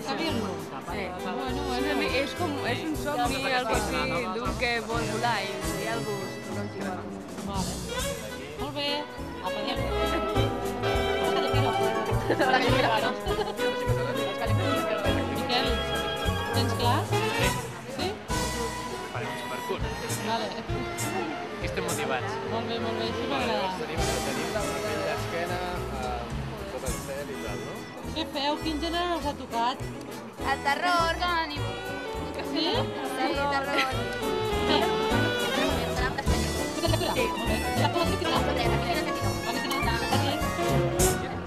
encabir-lo? Bueno, és un somni, algo així, d'un que vol volar i seria algo psicològic. Vale. Molt bé. Apa, adéu. Miquel, tens clar? Sí? Farem un supercurt. Vale. Aquí estem motivats. Molt bé, així m'agrada. Tenim la vermella d'esquena, tot el cel i tal, no? Què feu? Quin gènere us ha tocat? El terror. Sí? Sí, terror. Bé. Sí.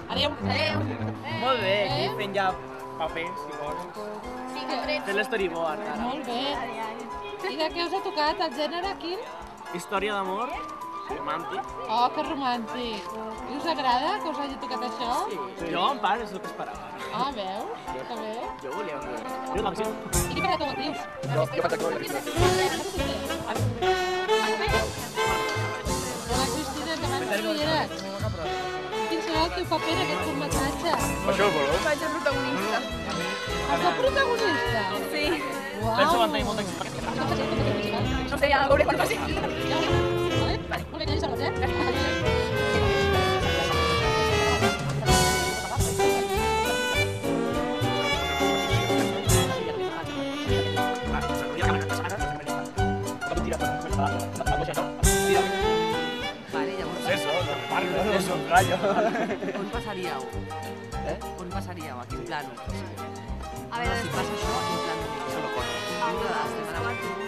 Adéu. Molt bé, aquí fent ja papers, si vols. Fent l'storyboard, ara. Molt bé. I de què us ha tocat el gènere, quin? Història d'amor, romàntic. Oh, que romàntic. I us agrada que us hagi tocat això? Jo, en part, és el que esperava. Ah, veus? Que bé. Jo volia un... Jo l'acció. I què farà com a trius? Jo faig actor i Hola, Cristina, que abans no hi eres. Quin serà el teu paper en aquest curtmetratge? Això el voleu? Faig de protagonista. El de protagonista? Sí. Uau! Penso que van tenir molta experiència. No sé, ja la veuré quan passi. Ja ho vale? Vale, molt bé, ja hi som, Vale, llavors, És un rayo. on passaríeu? On passaríeu? A quin plano? A veure, Si passa això, a quin plano? Això no pot. Estem ara